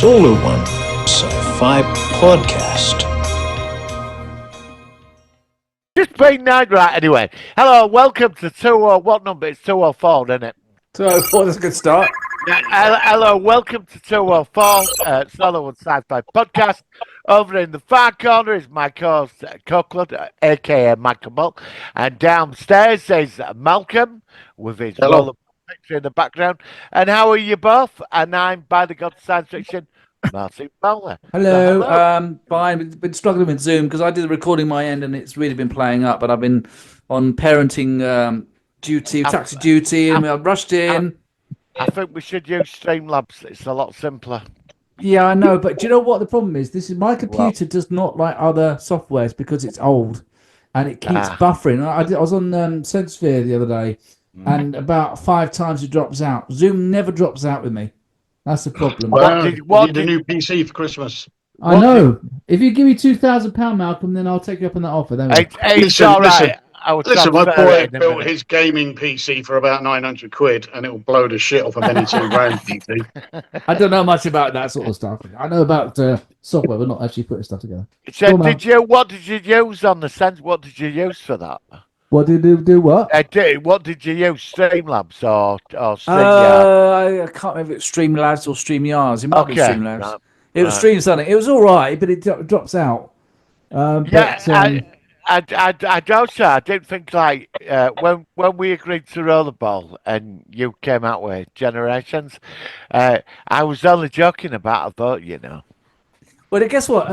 Solar One Sci-fi Podcast. Just being night, right? Anyway, hello, welcome to what number? It's 204, isn't it? 204, that's a good start. Hello, welcome to 204, Solar One Sci-fi Podcast. Over in the far corner is my co-host, Coecludd, aka Michael Bull, and downstairs is Malcolm with his rollerball picture in the background. And how are you both? And I'm, by the gods of science fiction, Martin Fowler. Hello. So, hello. Fine. Been struggling with Zoom because I did the recording my end and it's really been playing up. But I've been on parenting duty, taxi duty, and I rushed in. I think we should use Streamlabs. It's a lot simpler. Yeah, I know. But do you know what the problem is? This is my computer does not like other softwares because it's old and it keeps buffering. I was on SenseSphere the other day, and about 5 times it drops out. Zoom never drops out with me. That's the problem. What did a new PC for Christmas? I know. If you give me £2,000, Malcolm, then I'll take you up on that offer. Then it's all right. Listen, my boy built his gaming PC for about 900 quid, and it will blow the shit off of any $2 grand PC. I don't know much about that sort of stuff. I know about software, but not actually putting stuff together. So, what did you use on the Sense? What did you use for that? What did you do? What? What did you use? Streamlabs or StreamYard? I can't remember if it's Streamlabs or StreamYards. It might be Streamlabs. Right. It was Stream something. It was all right, but it drops out. I don't say. I didn't think like when we agreed to Rollerball and you came out with Generations, I was only joking about a vote, you know. Well, guess what?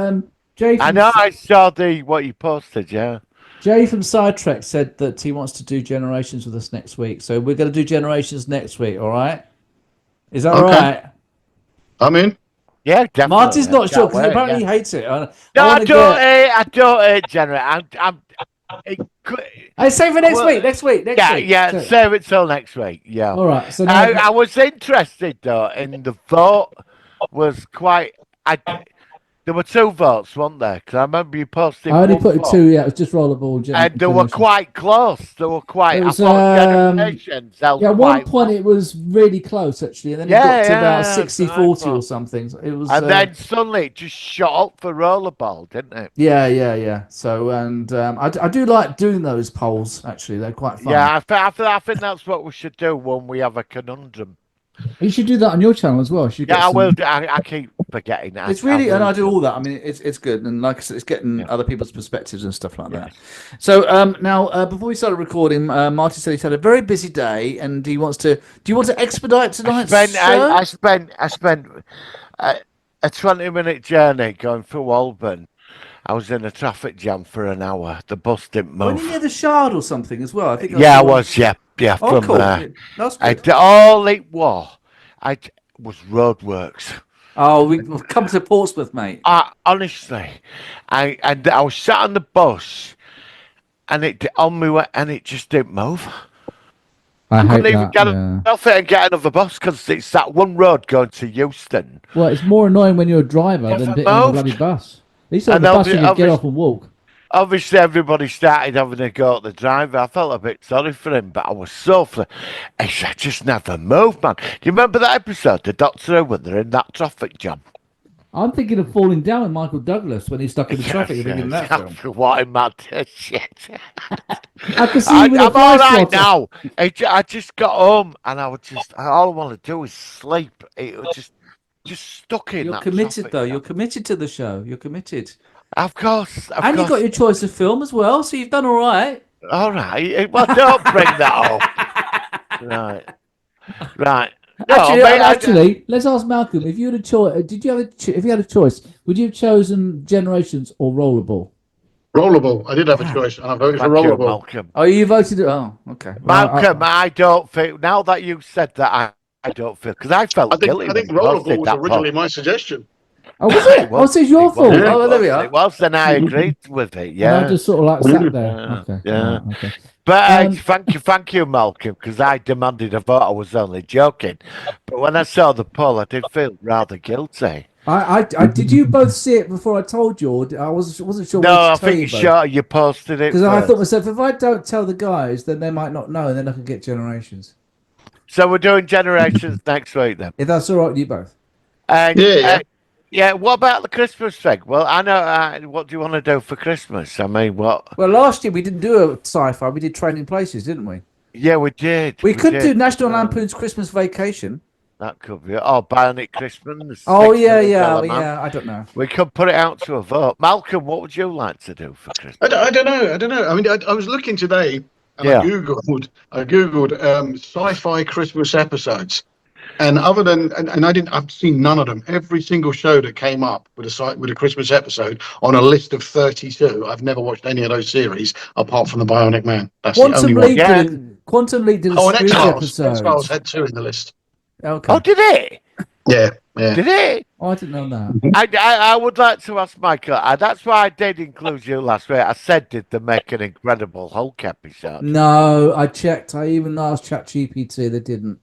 Jay. I know. I saw what you posted. Yeah. Jay from Sidetrack said that he wants to do Generations with us next week, so we're going to do Generations next week. All right? Is that all right? I'm in. Yeah, definitely. Martin's not sure because apparently he hates it. I don't hate Generate. I say for next week. Next week. Yeah. Save it till next week. Yeah. All right. So I was interested though in the vote. Was quite. There were 2 votes, weren't there? Because I remember you posted. I only put 2. Yeah, it was just Rollerball. And they were quite close. They were quite. It was, Generations. At one point it was really close actually, and then it got to about 60-40 or something. So it was. And then suddenly it just shot up for Rollerball, didn't it? Yeah. So I do like doing those polls. Actually, they're quite fun. Yeah, I think that's what we should do when we have a conundrum. You should do that on your channel as well. I will. I keep forgetting that. It's really, and I do all that. I mean, it's good, and like I said, it's getting other people's perspectives and stuff like that. So now, before we started recording, Marty said he's had a very busy day, and he wants to. Do you want to expedite tonight's show? I spent a 20-minute journey going through Holborn. I was in a traffic jam for an hour. The bus didn't move. Were you near the Shard or something as well? I think. I was. Yeah. Oh, from cool. That's good. All it was roadworks. Oh, we've come to Portsmouth, mate. Honestly, I was sat on the bus, and it just didn't move. I couldn't even get off it and get another bus because it's that one road going to Euston. Well, it's more annoying when you're a driver than getting on a bloody bus. At least on the bus you can get off and walk. Obviously, everybody started having a go at the driver. I felt a bit sorry for him, but I was so I just never moved, man. Do you remember that episode, the Doctor Who, when they're in that traffic jam? I'm thinking of Falling Down with Michael Douglas when he's stuck in the traffic. That film. What a mad shit. I can see I'm all right now. I just got home and all I want to do is sleep. It was just stuck in. You're that committed, traffic though. jam. You're committed to the show. You're committed. Of course. And you got your choice of film as well, so you've done all right. All right. Well, don't bring that up. Right. No, actually, let's ask Malcolm. If you had a choice, if you had a choice, would you have chosen Generations or Rollerball? Rollerball. I did have a choice, and I voted for Rollerball. Malcolm. Oh, you voted? Oh, okay. Malcolm, I don't feel now that you said that. I don't feel because I felt guilty. I think Rollerball was originally my suggestion. Oh, was it? So it's your fault. Oh, there we are. It was, and I agreed with it. Yeah. And I just sort of like sat there. Okay. Yeah. Okay. But thank you, Malcolm, because I demanded a vote. I was only joking, but when I saw the poll, I did feel rather guilty. I did you both see it before I told you? Or I wasn't sure. No, I think you posted it because I thought myself, if I don't tell the guys, then they might not know, and then I can get Generations. So we're doing Generations next week then. If that's all right with you both. Yeah. Yeah, what about the Christmas thing? Well, I know. What do you want to do for Christmas? I mean, what? Well, last year we didn't do a sci-fi. We did Trading Places, didn't we? Yeah, we did. We could do did. National Lampoon's Christmas Vacation. That could be. Oh, Bionic Christmas. Oh $6 yeah, million man. yeah. I don't know. We could put it out to a vote. Malcolm, what would you like to do for Christmas? I don't know. I mean, I was looking today and Yeah. I googled sci-fi Christmas episodes, and other than I've seen none of them. Every single show that came up with a Christmas episode on a list of 32, I've never watched any of those series apart from the Bionic Man. That's the only one. Quantum Leap did a Oh, and Scrooge X-Files. episode. X-Files had 2 in the list. Okay. Oh, did it? Yeah. Did it? Oh, I didn't know that. I would like to ask Michael. That's why I did include you last week. I said, did they make an Incredible Hulk episode? No, I checked. I even asked ChatGPT. They didn't.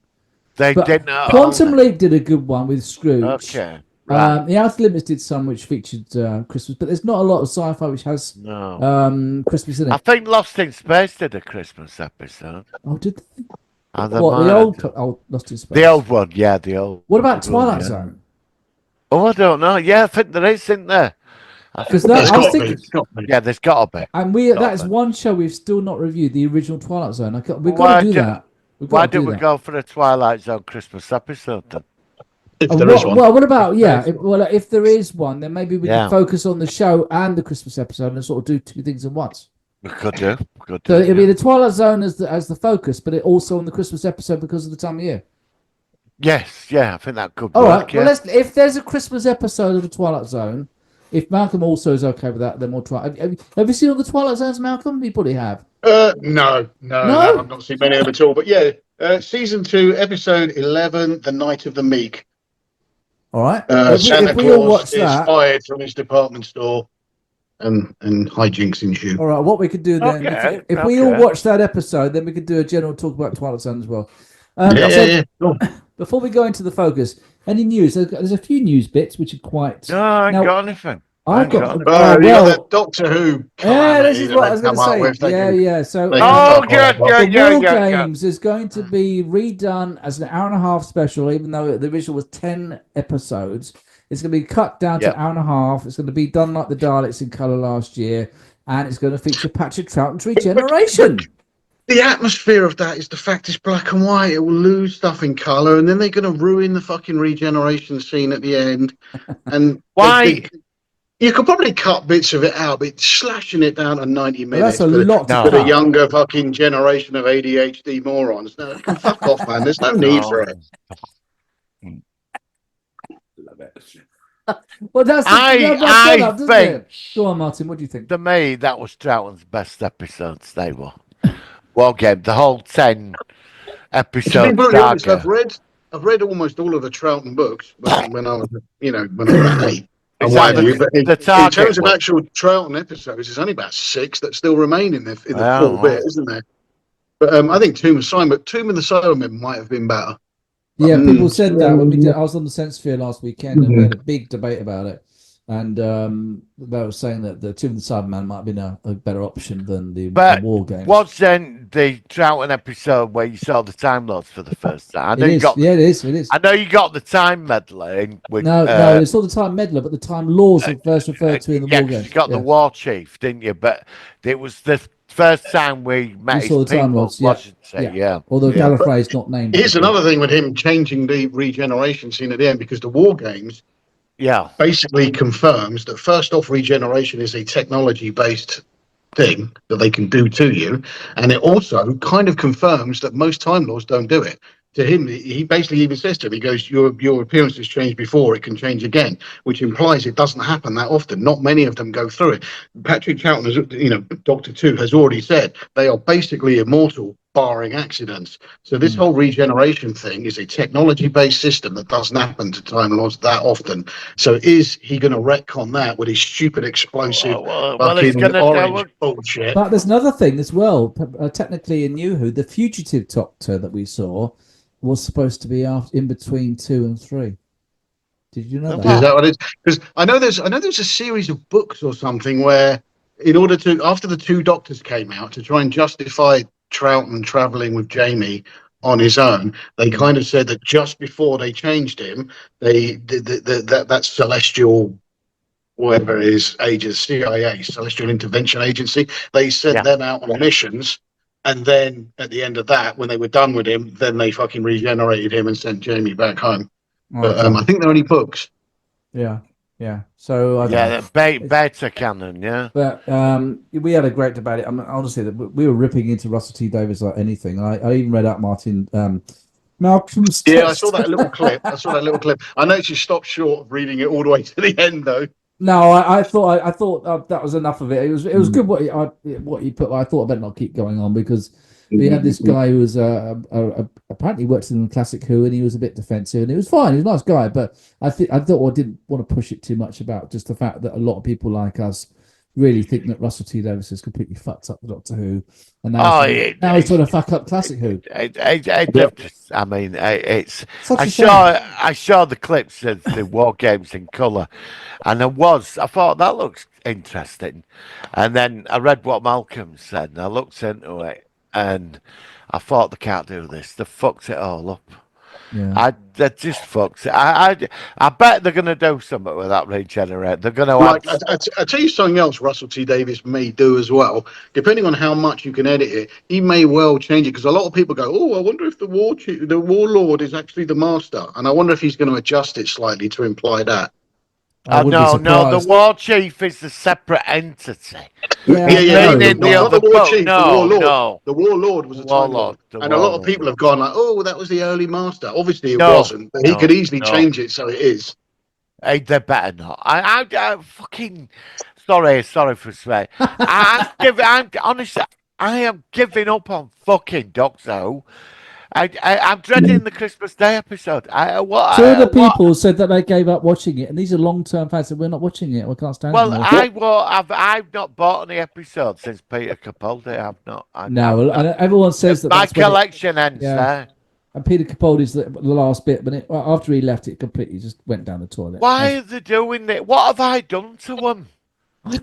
They But didn't. Quantum Leap did a good one with Scrooge. Okay. Right. The Outer Limits did some which featured Christmas, but there's not a lot of sci-fi which has Christmas in I it. think Lost in Space did a Christmas episode. Oh, did they? Oh, they What, the might. old Lost in Space? The old one, yeah, the old. What about one, Twilight yeah. Zone? Oh, I don't know. Yeah, I think there is, isn't there? Because There's I was got to be. thinking, There's got to be. Yeah, there's got to be. and that is one show we've still not reviewed, the original Twilight Zone. We've Why got to do did- that. We've Why got to didn't do we that. go for a Twilight Zone Christmas episode then? If there is one. Well, what about if there is one, then maybe we Yeah. can focus on the show and the Christmas episode and sort of do 2 things at once. We could do. So it'll be the Twilight Zone as the focus, but it also on the Christmas episode because of the time of year. Yes, yeah, I think that could All work. right. Yeah. Well, if there's a Christmas episode of the Twilight Zone, if Malcolm also is okay with that, then we'll try. Have you seen all the Twilight Zones, Malcolm? You probably have. No, I've not seen many of them at all. But yeah, season 2, episode 11, The Night of the Meek. All right. Santa if we all Claus watch is that, fired from his department store, and hijinks ensue. all right. What we could do then, Okay, if we all okay. watch that episode, then we could do a general talk about Twilight Zone as well. Yeah. Sure. Before we go into the focus, any news? There's a few news bits which are quite. No, I ain't Now, got anything. I've got. You got well, that Doctor Who. yeah, this calamity is that what I they've was going to come up say. with. They can- Yeah. So they Oh, can good, fuck off. the good, War good. Games is going to be redone as an hour-and-a-half special, even though the original was 10 episodes. It's going to be cut down to Yep. an hour and a half. It's going to be done like the Daleks in colour last year, and it's going to feature Patrick Troughton's regeneration. The atmosphere of that is the fact it's black and white. It will lose stuff in colour, and then they're going to ruin the fucking regeneration scene at the end. And Why? You could probably cut bits of it out, but slashing it down to 90 Well, minutes. that's a lot to No. For the cut. younger fucking generation of ADHD morons. No, fuck off, man. There's no need for it. Well, that's I doesn't think it? Go on, Martin. What do you think? to me that was Troughton's best episodes. They were. War Game, the whole 10 To be episode brutally honest, saga. I've read almost all of the Troughton books when I was, when I was 8. And Is why that do you? But in Target terms of one? actual Troughton episodes, there's only about 6 that still remain in the Oh, full bit, isn't there? But I think Tomb of the Cybermen might have been better. Yeah, people said that when we did. I was on the Sense Sphere last weekend, and we had a big debate about it. And they were saying that the Tomb of the Cyberman might have been a better option than the War Games. What's then the Troughton episode where you saw the Time Lords for the first time? It is. Yeah, it is. I know you got the time meddler with. No, it's not the Time Meddler, but the Time Laws are first referred to in the yeah, War 'cause Games. you got the War Chief, didn't you? But it was the first time we met We his saw the Time people, Lords, yeah. wasn't it? Yeah. Although Yeah. Gallifrey is not named. Here's another thing with him changing the regeneration scene at the end, because the War Games Yeah. basically confirms that first off, regeneration is a technology-based thing that they can do to you, and it also kind of confirms that most Time Lords don't do it. To him, he basically even says to him, he goes, your appearance has changed before, it can change again, which implies it doesn't happen that often. Not many of them go through it. Patrick Troughton, Doctor 2 has already said they are basically immortal, barring accidents. So this whole regeneration thing is a technology-based system that doesn't happen to Time Lords that often. So is he going to retcon that with his stupid explosive he's fucking gonna orange bullshit? But there's another thing as well. Technically, in New Who, the fugitive Doctor that we saw was supposed to be in between 2 and 3. Did you know that? Is that what it is? Because I know there's a series of books or something where, in order to, after the 2 Doctors came out, to try and justify Troughton traveling with Jamie on his own. They kind of said that just before they changed him, that celestial, whatever it is, CIA, Celestial Intervention Agency, they sent them out on missions. And then at the end of that, when they were done with him, then they fucking regenerated him and sent Jamie back home. But I think they're only books. Yeah. So I don't know. Beta canon. Yeah. But we had a great debate. I mean, honestly, we were ripping into Russell T Davies like anything. I even read out Martin Malcolm's text. Yeah, I saw that little clip. I noticed you stopped short of reading it all the way to the end, though. No, I thought that was enough of it. It was good what you put. I thought I better not keep going on because we had this guy who was apparently works in Classic Who, and he was a bit defensive, and it was fine. He was a nice guy, but I thought I didn't want to push it too much about just the fact that a lot of people like us really think that Russell T Davies has completely fucked up the Doctor Who, and now he's trying to fuck up Classic Who. I mean, it's. I saw the clips of the War Games in colour, and I thought that looks interesting, and then I read what Malcolm said, and I looked into it, and I thought they can't do this. They fucked it all up. Yeah. They just fucked it. I bet they're going to do something with that regenerate. They're going to I tell you something else Russell T Davies may do as well. Depending on how much you can edit it, he may well change it, because a lot of people go, oh, I wonder if the warlord is actually the master, and I wonder if he's going to adjust it slightly to imply that. No, the war chief is a separate entity. The war chief, the warlord. The warlord was a Time Lord. And a lot of people have gone like, oh, that was the early master. Obviously it wasn't, but he could easily change it so it is. Hey, they better not. I fucking sorry for swearing. I'm honestly, I am giving up on fucking Doctor Who. I'm dreading the Christmas Day episode. Two of the people said that they gave up watching it, and these are long-term fans. Said we're not watching it. We can't stand it. Well, I've not bought any episodes since Peter Capaldi. I've not. Everyone says that my collection ends there. And Peter Capaldi's the last bit, but after he left, it completely just went down the toilet. Why are they doing it? What have I done to them?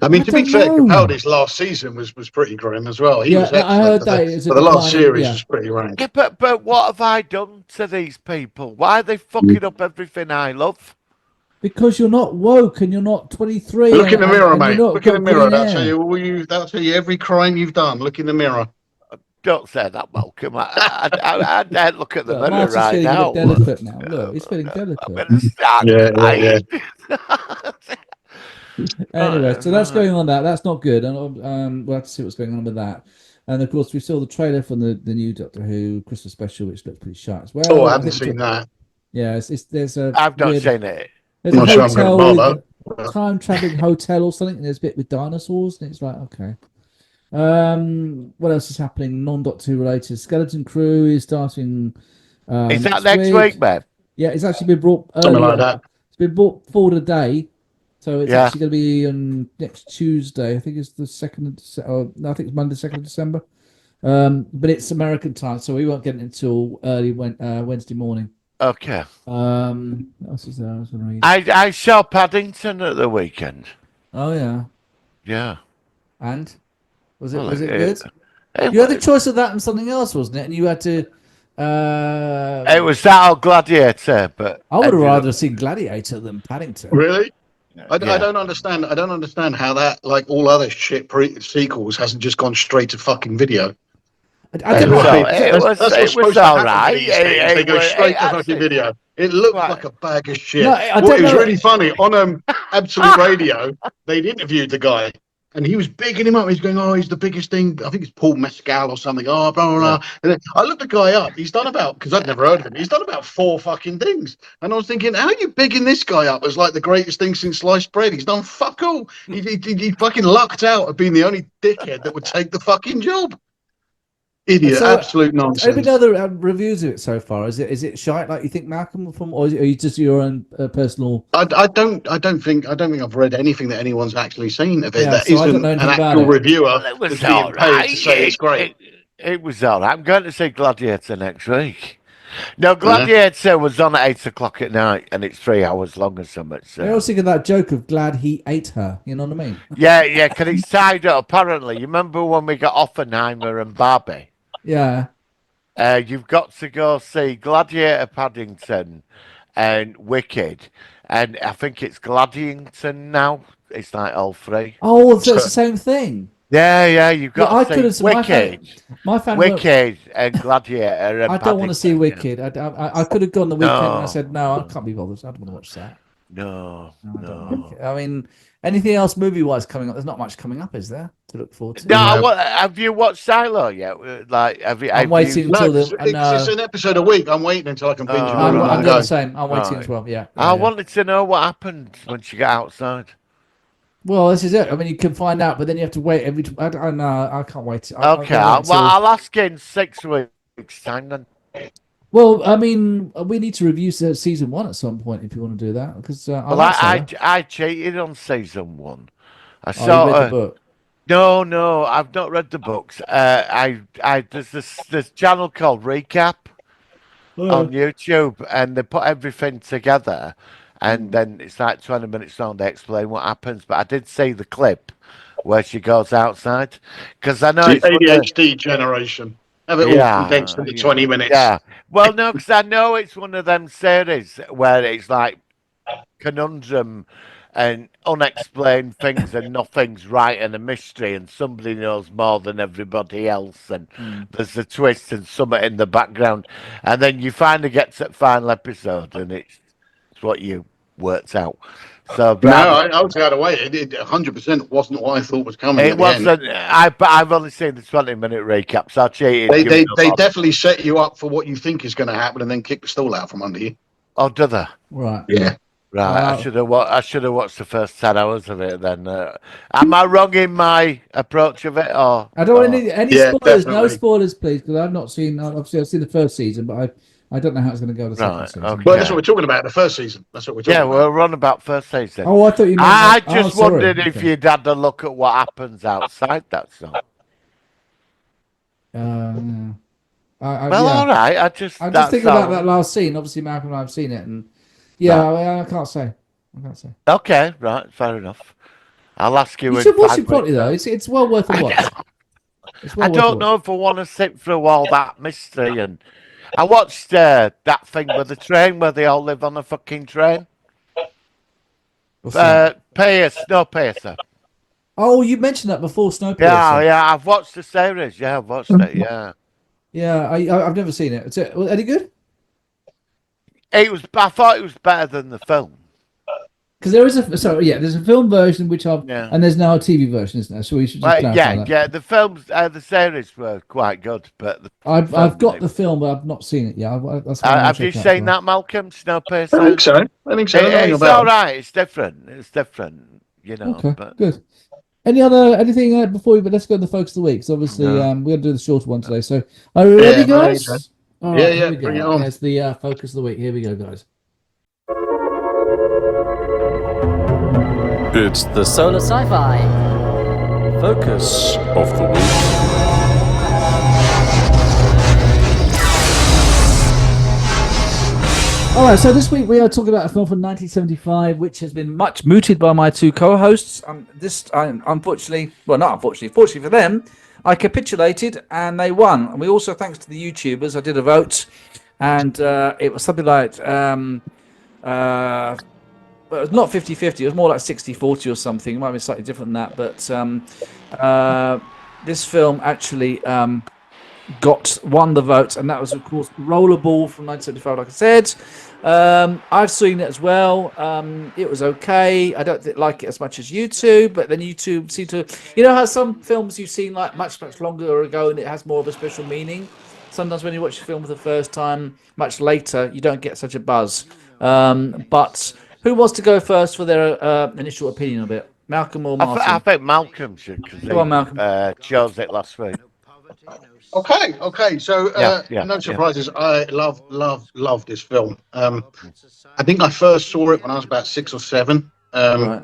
I mean, to be fair, Capaldi's last season was pretty grim as well. He was excellent. I heard that. But the last series was pretty rank. Yeah, but what have I done to these people? Why are they fucking up everything I love? Because you're not woke and you're not 23. Look in the mirror, mate. Look in the mirror. That'll tell you every crime you've done. Look in the mirror. Don't say that, Malcolm. I don't look at the mirror Martin's right now. Delicate now. Look, he's feeling delicate. I'm going to start Anyway, so that's going on. That's not good, and we'll have to see what's going on with that. And of course, we saw the trailer from the new Doctor Who Christmas special, which looks pretty sharp as well. Oh, I haven't seen that. Yeah, I've not seen it. There's a hotel with time traveling hotel or something, and there's a bit with dinosaurs, and it's like, okay. What else is happening? Non-Doctor Who related. Skeleton Crew is starting. Is that next week, man? Yeah, it's actually been brought earlier. Something like that. It's been brought forward a day. So it's actually going to be on next Tuesday. I think it's the 2nd. No, I think it's Monday, 2nd of December. But it's American time, so we won't get it until early Wednesday morning. Okay. What else is there? I was going to read. I saw Paddington at the weekend. Oh yeah. Yeah. And was it good? You had a choice of that and something else, wasn't it? And you had to. It was that or Gladiator, but I would have rather seen Gladiator than Paddington. Really? I don't understand. I don't understand how that, like all other shit sequels, hasn't just gone straight to fucking video. I don't know. It was all right. They go straight to fucking video. It looked like a bag of shit. No, it was really funny. On Absolute Radio, they'd interviewed the guy, and he was bigging him up. He's going, oh, he's the biggest thing. I think it's Paul Mescal or something. Oh, blah, blah, blah. And then I looked the guy up. He's done because I'd never heard of him. He's done about 4 fucking things. And I was thinking, how are you bigging this guy up as like the greatest thing since sliced bread? He's done fuck all. He fucking lucked out of being the only dickhead that would take the fucking job. Idiot, absolute nonsense. Have you been other reviews of it so far? Is it shite like you think, Malcolm, or are you just your own personal? I don't think I've read anything that anyone's actually seen of it. Yeah, that so isn't an actual reviewer that's being paid to say it's great. It was all right. I'm going to see Gladiator next week. No, Gladiator was on at 8:00 at night, and it's 3 hours long or something. So. I was thinking that joke of glad he ate her. You know what I mean? Yeah, because it's tied up. Apparently, you remember when we got Oppenheimer and Barbie? Yeah. you've got to go see Gladiator Paddington and Wicked, and I think it's Gladiator now. It's like all three. Oh, so it's the same thing. Yeah, you've Yeah, got I to could see have. My fan went. Wicked and Gladiator. And I don't want to see Paddington, Wicked. I could have gone the weekend and I No. said no, I can't be bothered. I don't want to watch that. No, No, I don't like it. I mean, anything else movie-wise coming up? There's not much coming up, is there, to look forward to? No, No. have you watched Silo yet? Like, have you? I'm have waiting You, No, until it's, the. it's an episode a week. I'm waiting until I can binge them all in I'm one doing the go. same. I'm waiting Right. as well. Yeah. I wanted to know what happened when she got outside. Well, this is it. I mean, you can find out, but then you have to wait every. I don't know. I can't wait. Okay, I'll ask you in 6 weeks' time then. Well, I mean, we need to review season 1 at some point if you want to do that, because Well, I cheated on season 1. I you saw. read the book. No, I've not read the books. There's this channel called Recap on YouTube, and they put everything together, and then it's like 20 minutes long. They explain what happens. But I did see the clip where she goes outside, because I know The it's one of the- ADHD generation. Have it all condensed into 20 minutes. Yeah. Well, no, because I know it's one of them series where it's like conundrum and unexplained things and nothing's right and a mystery and somebody knows more than everybody else and there's a twist and something in the background and then you finally get to the final episode and it's what you worked out. So No, I was out of way. It 100% wasn't what I thought was coming. it at the end. wasn't. I've only seen the 20-minute recap, so I cheated. They definitely set you up for what you think is going to happen and then kick the stall out from under you. Oh, do they? Right. Yeah. Right, I should have watched the first 10 hours of it. Then, am I wrong in my approach of it? Or I don't want any Yeah, spoilers. No definitely. spoilers, please, because I've not seen. Obviously, I've seen the first season, but I don't know how it's going to go the second Right, season. okay. Well, that's what we're talking about. The first season. That's what we're talking Yeah, about. we're on about first season. Oh, I thought you meant. I oh, just sorry. wondered if Okay. you'd had a look at what happens outside. That's all. Yeah. Well, yeah. all right. I'm just thinking about that last scene. Obviously, Malcolm and I have seen it, and I can't say. Okay, right, fair enough. I'll ask you. You in should watch 5 it properly, weeks. though. It's well worth a watch. It's well I worth a don't watch. know if I want to sit through all that mystery. And I watched that thing with the train where they all live on a fucking train. What's that? Snowpiercer. Oh, you mentioned that before, Snowpiercer. Yeah, I've watched the series. Yeah, I've watched it. Yeah. Yeah, I've never seen it. Is it any good? I thought it was better than the film. Because there is there's a film version and there's now a TV version, isn't there? So we should just clarify that. Yeah. The films, the series were quite good, but I've got the film, but I've not seen it. Yeah, that's why have you seen that, Malcolm? Snowpiercer? I think so. It's all right. It's different. You know. Okay, but good. Anything before we? But let's go to the focus of the week. So obviously, we're going to do the shorter one today. So are we ready, guys? All right, here we bring it go. on. There's the focus of the week. Here we go, guys. It's the Solar Sci-fi. focus of the week. All right, so this week we are talking about a film from 1975, which has been much mooted by my two co-hosts. Unfortunately, well, not unfortunately, fortunately for them, I capitulated and they won. And we also, thanks to the YouTubers, I did a vote, and it was something like, well, it was not 50-50, it was more like 60-40 or something. It might be slightly different than that, but this film actually won the vote, and that was, of course, Rollerball from 1975, like I said. I've seen it as well. It was okay. I don't like it as much as you two, but then you two seem to, you know how some films you've seen like much longer ago and it has more of a special meaning. Sometimes when you watch a film for the first time much later, you don't get such a buzz. But who wants to go first for their initial opinion of it? Malcolm or Martin? I think Malcolm should, because Go on, Malcolm. chose it last week. Okay. So, no surprises. I love this film. I think I first saw it when I was about 6 or 7. Right.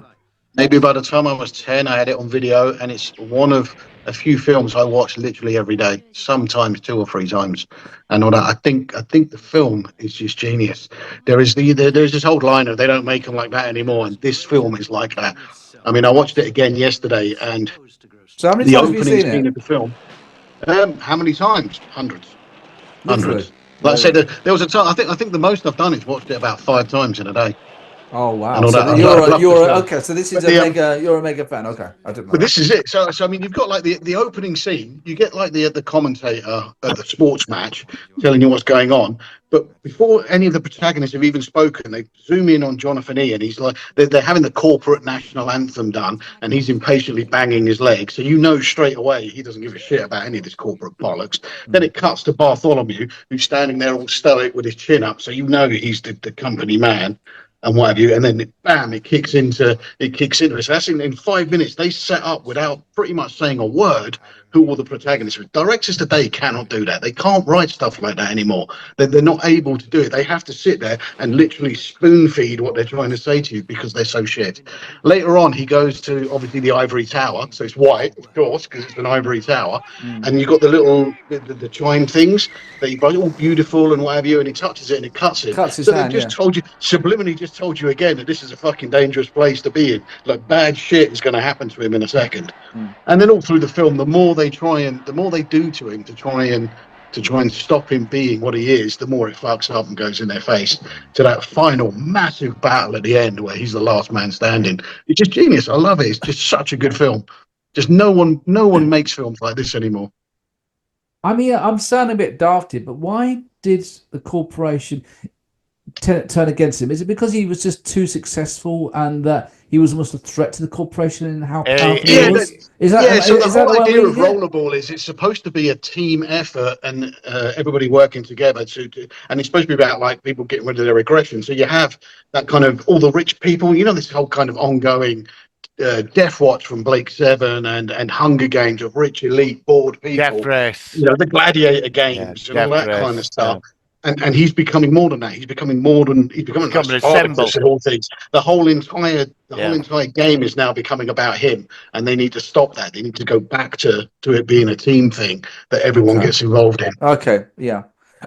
Maybe by the time I was 10, I had it on video, and it's one of a few films I watch literally every day, sometimes 2 or 3 times. And all that. I think the film is just genius. There's this old line of they don't make them like that anymore, and this film is like that. I mean, I watched it again yesterday, and So how many the times have you opening seen scene it? of the film. How many times? Hundreds. hundreds. Literally. Like I said, there was a time. I think the most I've done is watched it about 5 times in a day. Oh wow! And all So that. you're I love the film. okay. So this is But a mega. You're a mega fan. Okay, I didn't know. But this is it. So I mean, you've got like the opening scene. You get like the commentator at the sports match telling you what's going on. But before any of the protagonists have even spoken, they zoom in on Jonathan E. And he's like, they're having the corporate national anthem done, and he's impatiently banging his leg. So you know straight away he doesn't give a shit about any of this corporate bollocks. Then it cuts to Bartholomew, who's standing there all stoic with his chin up. So you know he's the company man. And what have you, and then bam, it kicks into it. So that's in 5 minutes. They set up without pretty much saying a word who all the protagonists are. Directors today cannot do that. They can't write stuff like that anymore. They're not able to do it. They have to sit there and literally spoon feed what they're trying to say to you because they're so shit. Later on, he goes to obviously the ivory tower, so it's white, of course, because it's an ivory tower, and you've got the little the chime things that you buy, all beautiful and what have you, and he touches it and it cuts it. Cuts his So hand, they've just told you subliminally, just told you again that this is a fucking dangerous place to be in. Like bad shit is going to happen to him in a second. And then all through the film, the more they do to him to try and stop him being what he is, the more it fucks up and goes in their face to that final massive battle at the end where he's the last man standing. It's just genius. I love it. It's just such a good film. Just no one makes films like this anymore. I mean, I'm sounding a bit dafted, but why did the corporation turn against him? Is it because he was just too successful and that he was almost a threat to the corporation and how powerful he was? So the whole idea of Rollerball is it's supposed to be a team effort and everybody working together and it's supposed to be about like people getting rid of their aggression. So you have that kind of all the rich people, this whole kind of ongoing Death Watch from Blake Seven and Hunger Games of rich elite bored people, Death Race, the Gladiator games and all that kind of stuff. And he's becoming more than that. He's becoming a symbol in all things. The whole entire game is now becoming about him, and they need to stop that. They need to go back to it being a team thing that everyone gets involved in. Okay, yeah.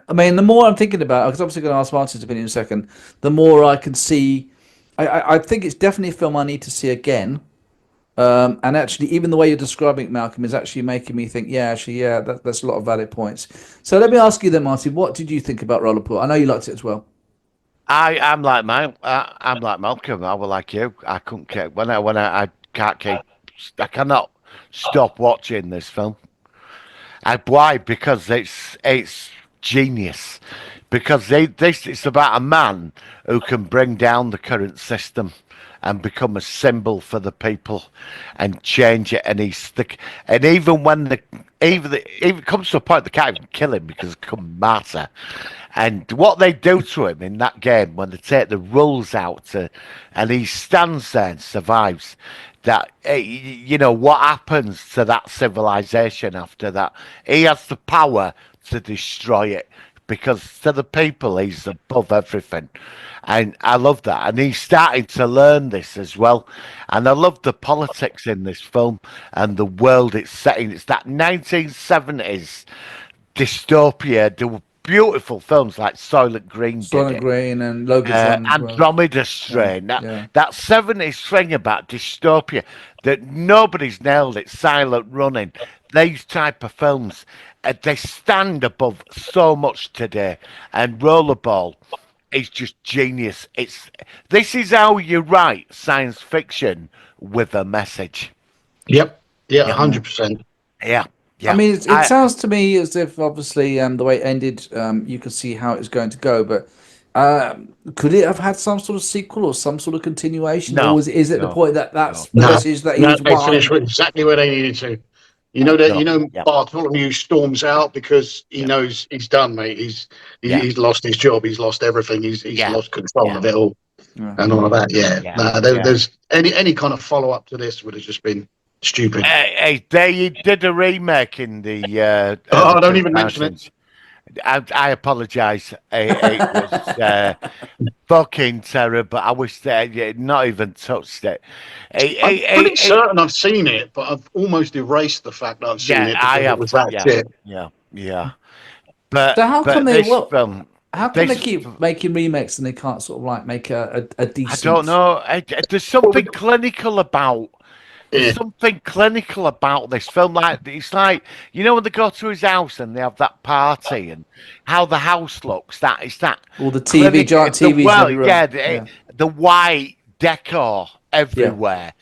I mean, the more I'm thinking about it, because obviously going to ask Martin's opinion in a second, the more I can see. I think it's definitely a film I need to see again. And actually, even the way you're describing it, Malcolm, is actually making me think, that's a lot of valid points. So let me ask you then, Martin, what did you think about Rollerball? I know you liked it as well. I'm like Malcolm. I was like you. I couldn't care I cannot stop watching this film. Why? Because it's genius. Because it's about a man who can bring down the current system and become a symbol for the people and change it. And even when it comes to a point they can't even kill him because it becomes martyr. And what they do to him in that game when they take the rules out and he stands there and survives, that what happens to that civilization after that? He has the power to destroy it because to the people he's above everything. And I love that. And he's starting to learn this as well. And I love the politics in this film and the world it's setting. It's that 1970s dystopia. There were beautiful films like Soylent Green and Logan's Andromeda Strain. That 70s thing about dystopia that nobody's nailed it. Silent Running. These type of films, they stand above so much today. And Rollerball is just genius. This is how you write science fiction with a message. Yep. Yeah, 100%. Yeah. I mean, it sounds to me as if obviously the way it ended, you could see how it's going to go, but could it have had some sort of sequel or some sort of continuation? No, or is it the point that's the message that he was they finished exactly where they needed to. Bartholomew storms out because he knows he's done, mate. He's lost his job. He's lost everything. He's lost control of it all, and all of that. There's any kind of follow up to this would have just been stupid. They did a remake in the. Don't even mention it. I apologise. It was fucking terrible. I wish they had not even touched it. I'm pretty certain I've seen it, but I've almost erased the fact that I've seen it because it was that shit. Yeah. But so how come how can they keep making remakes and they can't sort of like make a decent? I don't know. There's something clinical about there's Yeah. something clinical about this film. Like it's like when they go to his house and they have that party and how the house looks. That is that All the TV, clinic. giant The TVs in every well, room. yeah, Yeah. the white decor everywhere.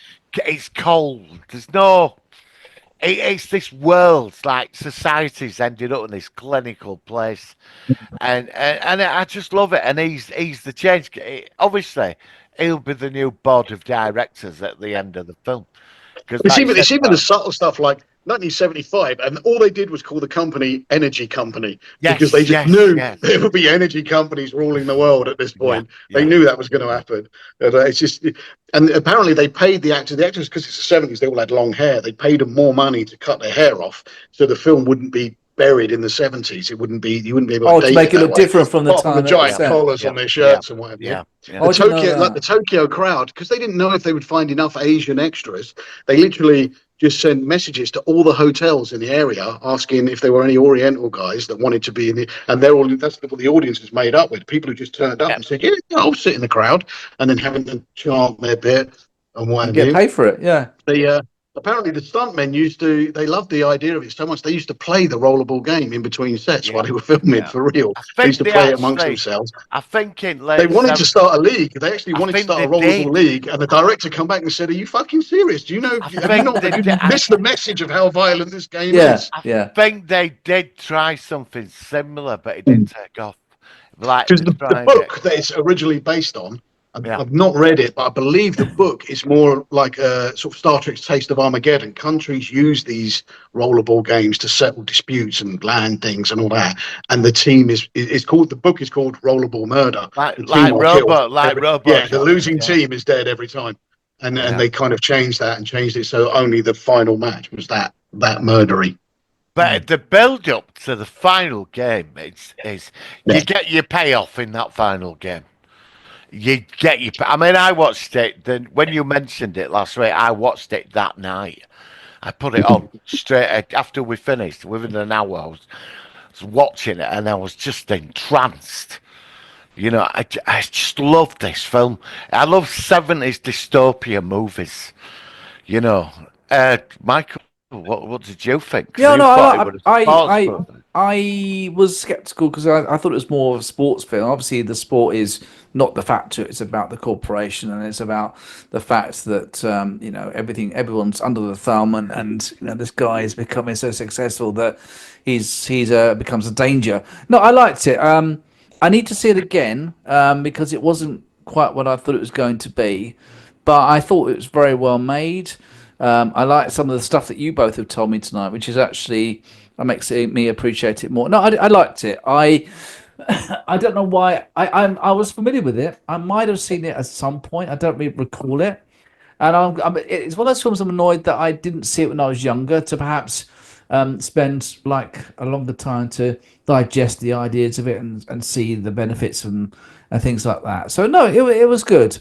It's cold. There's no. It's this world, like society's ended up in this clinical place, and I just love it. And he's the change. Obviously, he'll be the new board of directors at the end of the film because, It's like you even said, it's even the subtle stuff like 1975, and all they did was call the company Energy Company because they yes, just yes, knew yes, there would be energy companies ruling the world at this yeah, point. They yeah, knew that was going to happen. It's just, and apparently they paid the actors because it's the 70s. They all had long hair. They paid them more money to cut their hair off, so the film wouldn't be buried in the 70s. It wouldn't be you wouldn't be able to Oh, to date make it it that look way. different from the Apart from the time it was yeah, giant set. collars yeah, on their yeah, shirts and what have you. yeah, yeah. Oh, I didn't know The that. Tokyo crowd, because they didn't know if they would find enough Asian extras, they literally just sent messages to all the hotels in the area asking if there were any Oriental guys that wanted to be in the, and they're all, that's what the audience is made up with. People who just turned up Yeah. and said, yeah, I'll sit in the crowd, and then having them chant their bit and what And have get you. paid for it. Yeah. They apparently the stuntmen they loved the idea of it so much they used to play the rollerball game in between sets Yeah, while they were filming yeah. for real. I They used think to they play it amongst actually. themselves. I think in They late wanted to seven. start a league. They actually I wanted to think start they a rollerball did. league, and the director come back and said, "Are you fucking serious? Do you know? I Have you think not? they Have did. you missed the message of how violent this game Yeah. is?" I Yeah. think they did try something similar, but it didn't take off. Like Because they the tried it. book that it's originally based on, Yeah. I've not read it, but I believe the book is more like a sort of Star Trek's Taste of Armageddon. Countries use these rollerball games to settle disputes and land things and all that. And the team is called the book is called Rollerball Murder. Like The team are killed. like Yeah, the RoboCop. losing Yeah. team is dead every time. And Yeah. they kind of changed that and changed it so only the final match was that murdery. But the build up to the final game is Yeah. you get your payoff in that final game. You get your. I mean, I watched it. Then when you mentioned it last week, I watched it that night. I put it on straight after we finished. Within an hour, I was watching it, and I was just entranced. I just love this film. I love 70s dystopia movies. Michael, what did you think? 'Cause Yeah, you no, thought it was a sports I movie. I was skeptical because I thought it was more of a sports film. Obviously, the sport is not the factor; it's about the corporation, and it's about the fact that everyone's under the thumb, and this guy is becoming so successful that he's becomes a danger. No, I liked it. I need to see it again because it wasn't quite what I thought it was going to be, but I thought it was very well made. I like some of the stuff that you both have told me tonight, which is actually makes me appreciate it more. No, I liked it. I don't know why. I was familiar with it. I might have seen it at some point. I don't really recall it. And it's one of those films I'm annoyed that I didn't see it when I was younger. To perhaps spend like a longer time to digest the ideas of it and see the benefits and things like that. So no, it was good.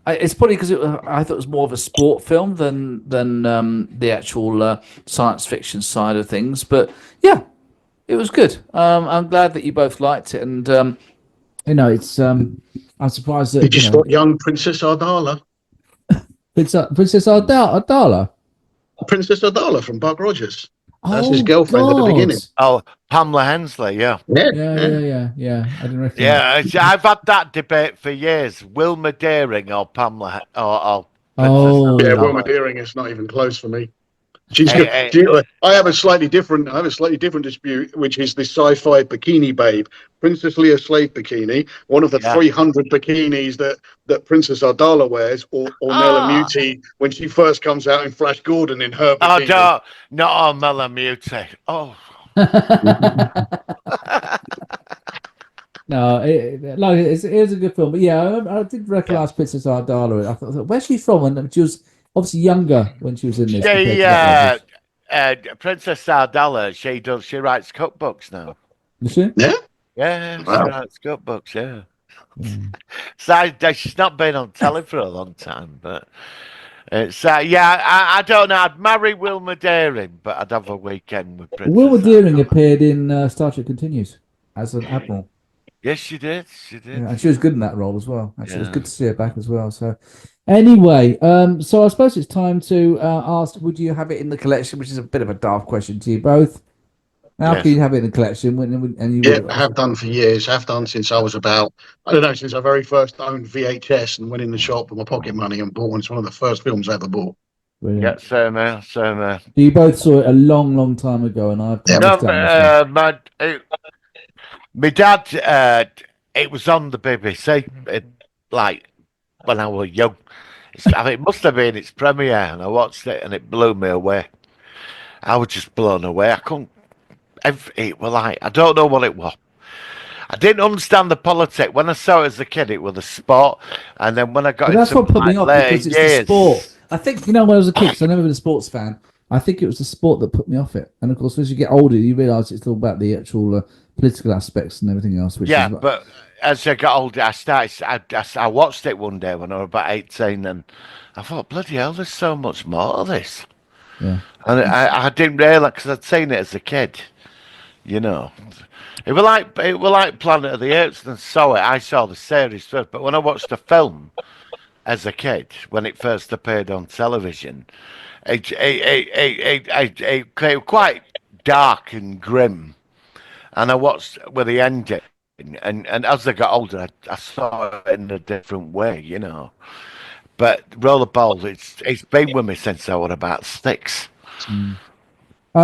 It's probably because I thought it was more of a sport film than the actual science fiction side of things. But yeah, it was good. I'm glad that you both liked it, and it's I'm surprised that Did you spot young Princess Ardala? Princess Ardala. Princess Ardala from Buck Rogers. That's his Oh girlfriend at the beginning. God! Oh, Pamela Hensley, yeah. Yeah. I didn't recognize. I've had that debate for years. Wilma Deering or Pamela or Princess Oh. Yeah, Ardala. Wilma Deering is not even close for me. She's Hey, good. hey. I have a slightly different dispute, which is the sci-fi bikini babe, Princess Leia Slave bikini, one of the Yeah. 300 bikinis that Princess Ardala wears, or Nella Ah. Muti when she first comes out in Flash Gordon in her Oh, bikini. no, not Melamuti. Oh. No, it is a good film, but yeah, I did recognize Princess Ardala. I thought, where's she from? And she was obviously younger when she was in this. compared to Buck Rogers. Princess Ardala, she writes cookbooks now. Is she? Yeah. Yeah, she Wow. writes cookbooks, yeah. Mm. So she's not been on telly for a long time, but it's I don't know. I'd marry Wilma Deering, but I'd have a weekend with Princess Wilma Deering Ardala. appeared in Star Trek Continues as an admiral. Yes, she did. She did. Yeah, and she was good in that role as well. Actually, it was Yeah. good to see her back as well. So, anyway, so I suppose it's time to ask: would you have it in the collection? Which is a bit of a daft question to you both. How Yes. can you have it in the collection and you Yeah, would? I have done for years. Have done since I was about, I don't know, since I very first owned VHS and went in the shop with my pocket money and bought one. It's one of the first films I ever bought. Yeah, Brilliant. same here, same here. So you both saw it a long, long time ago, and I've kind No, of done this one. my dad, it was on the BBC, like when I was young. I mean, it must have been its premiere, and I watched it, and it blew me away. I was just blown away. I couldn't. It was like I don't know what it was. I didn't understand the politics when I saw it as a kid. It was a sport, and then when I got But that's into what put me my off later because it's the years, sport. I think when I was a kid, because I never been a sports fan. I think it was the sport that put me off it. And of course, as you get older, you realise it's all about the actual political aspects and everything else. Which yeah, is but as I got older, I watched it one day when I was about 18, and I thought, bloody hell, there's so much more of this. yeah. And I didn't realise because I'd seen it as a kid, you know. It was like Planet of the Apes, and saw it. I saw the series first, but when I watched the film as a kid, when it first appeared on television, it was quite dark and grim. And I watched with the ending, and as I got older, I saw it in a different way, you know. But Rollerball, it's been with me since I was about 6.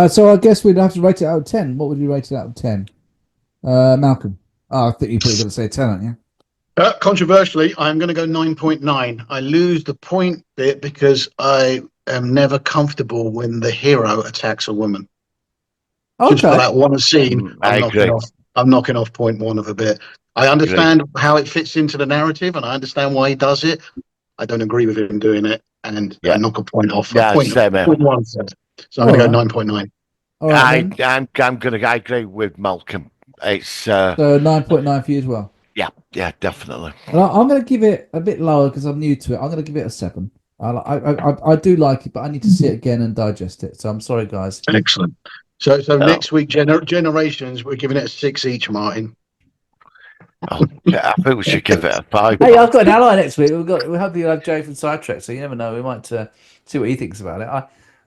So I guess we'd have to rate it out of 10. What would you rate it out of 10? Malcolm. Oh, I think you're probably going to say 10, aren't you? Controversially, I'm going to go 9.9. I lose the point bit because I am never comfortable when the hero attacks a woman. Just for Okay. that one scene, I agree. I'm knocking off point one of a bit. I understand how it fits into the narrative, and I understand why he does it. I don't agree with him doing it, and Yeah. I knock a point off. Yeah, a point, same here. point one. So I'm going to go Alright. 9.9. All right. Then. I agree with Malcolm. It's So 9.9 for you as well. yeah, definitely. Well, I'm going to give it a bit lower because I'm new to it. I'm going to give it a 7. I do like it, but I need to see it again and digest it. So I'm sorry, guys. Excellent. So next week, Generations, we're giving it a 6 each, Martin. Oh, yeah, I think we should give it a 5. Hey, I've got an ally next week. We'll hopefully have Joe from Sidetrack, so you never know. We might see what he thinks about it.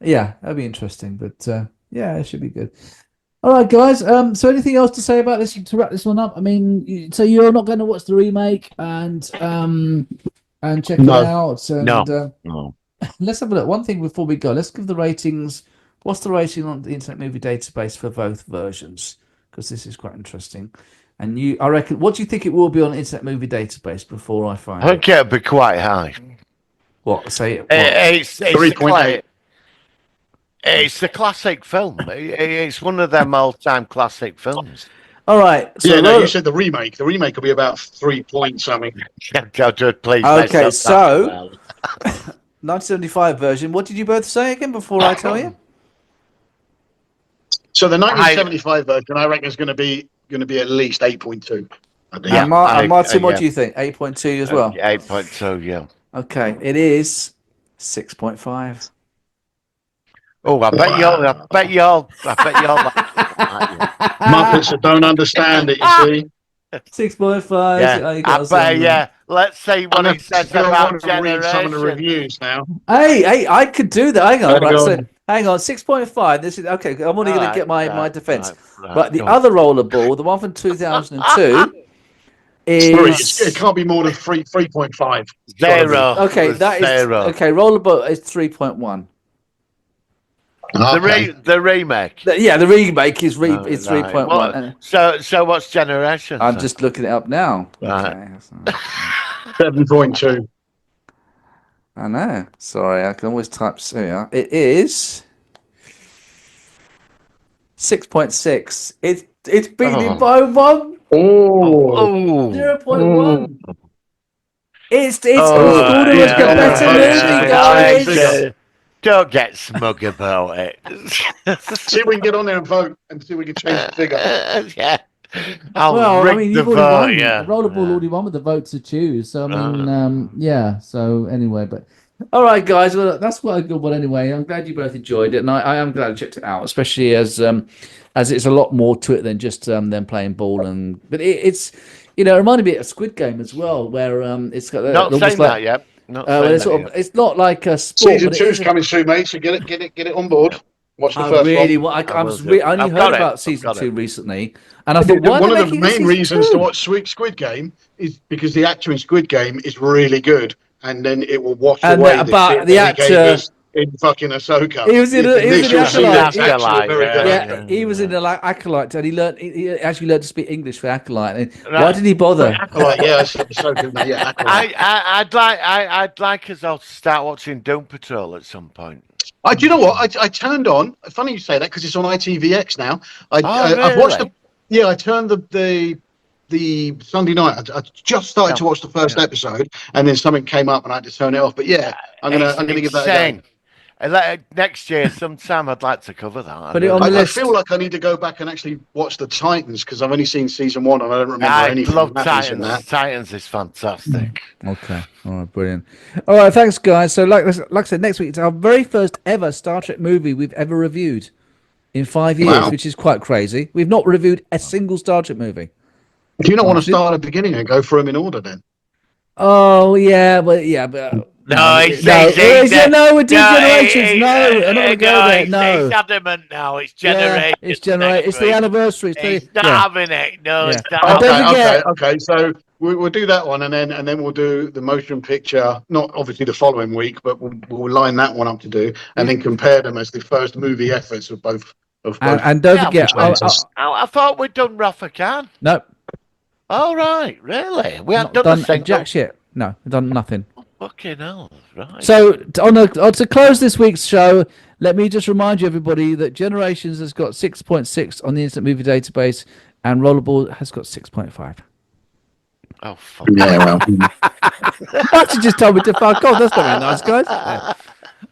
Yeah, that'd be interesting. But yeah, it should be good. All right, guys. So anything else to say about this to wrap this one up? I mean, so you're not going to watch the remake and check it out. And, No. Let's have a look. One thing before we go. Let's give the ratings. What's the rating on the Internet Movie Database for both versions? Because this is quite interesting. And I reckon, what do you think it will be on Internet Movie Database before I find I think it'll be quite high. What? Say it. It's 3.8. It's a classic film. It's one of them all-time classic films. All right. So you said the remake. The remake will be about 3 points something. Please. Okay, so 1975 version. What did you both say again before I tell you? So the 1975 version, I reckon, is going to be at least 8.2. And Martin, what do you think? 8.2 as well. 8.2, yeah. Okay, it is 6.5. Oh, I bet y'all. Muppets that don't understand it, you see. 6.5. Yeah. Let's see what he says about read some of the Generation. reviews now. Hey, I could do that. Hang on, Go right? on. So, hang on, 6.5. This is okay. I'm only going to get my defense. Right, But the go on. other rollerball, the one from 2002, is It can't be more than 3.5. 0. okay. It was That is 0. okay. Rollerball is 3.1. Okay. The remake. Yeah, the remake is Right. 3.1. Well, so what's Generation? I'm just looking it up now. Right. Okay. 7.2. I know. Sorry, I can always type. Here. It is 6.6. It's beaten by 1. Oh. 0.1. It's Oh, called a yeah. better movie, guys. Don't get smug about it. See if we can get on there and vote and see if we can change the figure. Yeah. I'll Well, I rig mean, the you've already vote, won. yeah. Rollerball already won with the vote to choose. So I mean, yeah. So anyway, but All right, guys. Well, that's quite a good one anyway. I'm glad you both enjoyed it, and I am glad I checked it out, especially as it's a lot more to it than just them playing ball. But it's it reminded me of Squid Game as well, where it's got Not almost saying like that yet. Not well, saying it's that sort yet. of it's not like a sport, Season but it two is is coming soon, mate. So get it on board. Watch the I first really one. want. I I will was do. I only I've heard got it. about I've season got it. 2 recently, and I thought, why are One they of the making a main season reasons to 2? watch Squid Game is because the actor in Squid Game is really good, and then it will wash And away the but shit the that he gave actor, us in fucking Ahsoka. he was in The he was in the initial He's an scene Acolyte. is actually a acolyte, very good yeah. actor. He was in the Acolyte, and he actually learned to speak English for Acolyte. And why Right. did he bother? Acolyte, yeah, Ahsoka, yeah, Acolyte. I'd like us all to start watching Doom Patrol at some point. Do you know what? I turned on. Funny you say that because it's on ITVX now. Oh, I've watched really? I turned the Sunday night. I just started Yeah. to watch the first episode, and then something came up, and I had to turn it off. But yeah, I'm It's gonna give that a go. insane. Next year, sometime, I'd like to cover that. Put it on the I list. feel like I need to go back and actually watch the Titans because I've only seen season 1 and I don't remember I anything love that happens in Titans. that. Titans is fantastic. Okay. All right. Brilliant. All right. Thanks, guys. So, like I said, next week it's our very first ever Star Trek movie we've ever reviewed in 5 years, Wow. which is quite crazy. We've not reviewed a single Star Trek movie. Do you not want to Actually- start at the beginning and go through them in order then? Oh yeah, but No, he's no, we're doing generations. I'm I'm not going to go there. He's No, adamant now. It's yeah, generation. it's generate. It's the anniversary. He's not having it. No, Yeah. it's not. And don't having it. forget- Okay. So we'll do that one, and then we'll do the motion picture. Not obviously the following week, but we'll line that one up to do, and then compare them as the first movie efforts of both. And don't Yeah, forget. I thought we'd done Rafa Khan. No, Oh, right. Really? We haven't not done the done thing. jack shit. No, done nothing. Fucking hell. Right. So to close this week's show, let me just remind you, everybody, that Generations has got 6.6 on the Instant Movie Database, and Rollerball has got 6.5. Oh, fuck. Yeah, well, You just told me to fuck off. That's not very nice, guys. Yeah.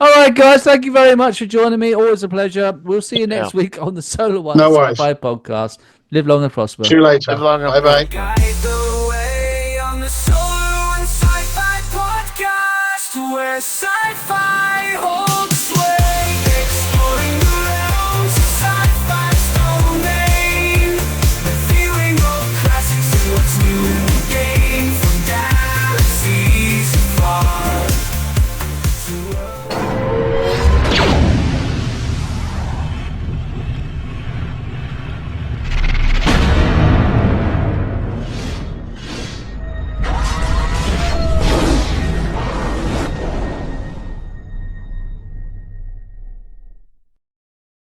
All right, guys. Thank you very much for joining me. Always a pleasure. We'll see you next week on the Solar One No worries. Sci-Fi podcast. Live long and prosper. see you later. Live long and Bye bye. Guide the way on the Solo and Sci-Fi podcast, where sci-fi holds